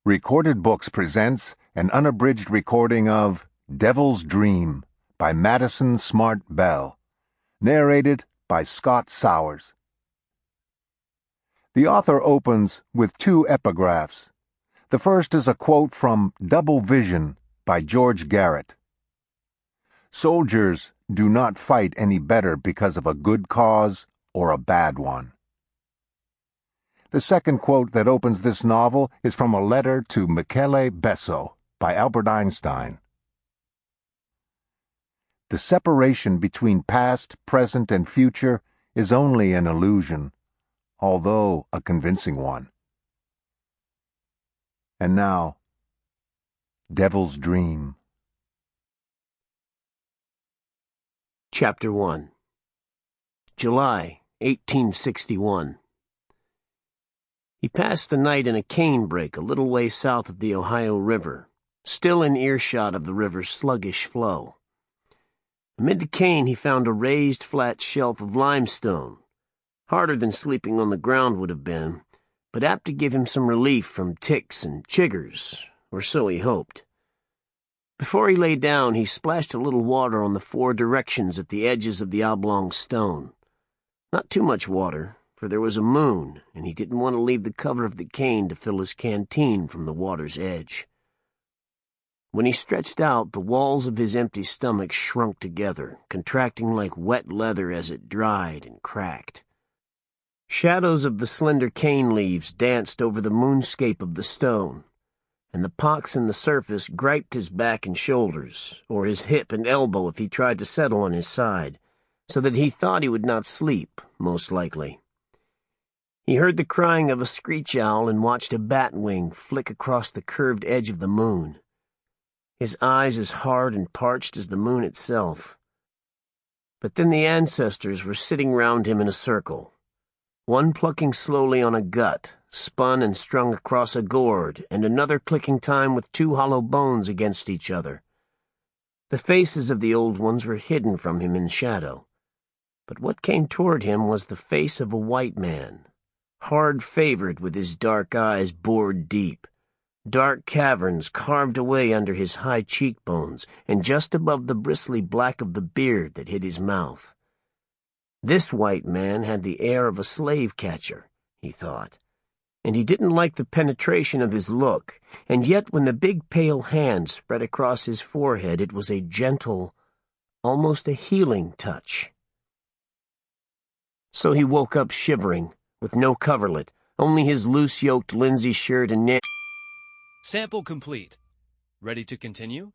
Recorded Books presents an unabridged recording of Devil's Dream by Madison Smartt Bell, narrated by Scott Sowers. The author opens with two epigraphs. The first is a quote from Double Vision by George Garrett. Soldiers do not fight any better because of a good cause or a bad one. The second quote that opens this novel is from a letter to Michele Besso by Albert Einstein. The separation between past, present, and future is only an illusion, although a convincing one. And now, Devil's Dream. Chapter 1. July, 1861. He passed the night in a canebrake a little way south of the Ohio River, still in earshot of the river's sluggish flow. Amid the cane he found a raised flat shelf of limestone, harder than sleeping on the ground would have been, but apt to give him some relief from ticks and chiggers, or so he hoped. Before he lay down, he splashed a little water on the four directions at the edges of the oblong stone. Not too much water, for there was a moon, and he didn't want to leave the cover of the cane to fill his canteen from the water's edge. When he stretched out, the walls of his empty stomach shrunk together, contracting like wet leather as it dried and cracked. Shadows of the slender cane leaves danced over the moonscape of the stone, and the pocks in the surface griped his back and shoulders, or his hip and elbow if he tried to settle on his side, so that he thought he would not sleep, most likely. He heard the crying of a screech owl and watched a bat wing flick across the curved edge of the moon, his eyes as hard and parched as the moon itself. But then the ancestors were sitting round him in a circle, one plucking slowly on a gut, spun and strung across a gourd, and another clicking time with two hollow bones against each other. The faces of the old ones were hidden from him in shadow, but what came toward him was the face of a white man, hard-favored with his dark eyes bored deep, dark caverns carved away under his high cheekbones and just above the bristly black of the beard that hid his mouth. This white man had the air of a slave-catcher, he thought, and he didn't like the penetration of his look, and yet when the big pale hand spread across his forehead it was a gentle, almost a healing touch. So he woke up shivering, with no coverlet, only his loose-yoked linsey shirt and knit. Sample complete. Ready to continue?